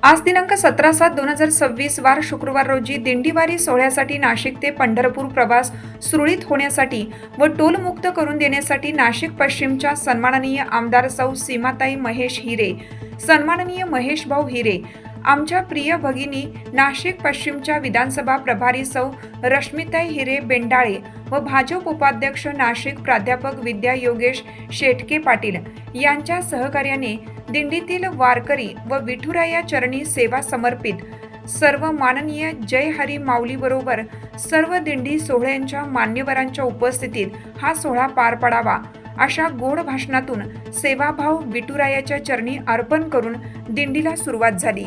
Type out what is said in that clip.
आज दिनांक 17/7/2026 वार शुक्रवार रोजी दिंडीवारी सोहळ्यासाठी नाशिक ते पंढरपूर प्रवास सुरळीत होण्यासाठी व टोलमुक्त करून देण्यासाठी नाशिक पश्चिमच्या सन्माननीय आमदार सौ सीमाताई महेश हिरे, सन्माननीय महेश भाऊ हिरे, आमच्या प्रिय भगिनी नाशिक पश्चिमच्या विधानसभा प्रभारी सौ रश्मिताई हिरे बेंडाळे व भाजप उपाध्यक्ष नाशिक प्राध्यापक विद्या योगेश शेटके पाटील यांच्या सहकार्याने दिंडीतील वारकरी व विठुराया चरणी सेवा समर्पित सर्व माननीय जय हरी माऊली बरोबर सर्व दिंडी सोहळ्यांच्या मान्यवरांच्या उपस्थितीत हा सोहळा पार पडावा अशा गोड भाषणातून सेवाभाव विठुरायाच्या चरणी अर्पण करून दिंडीला सुरुवात झाली।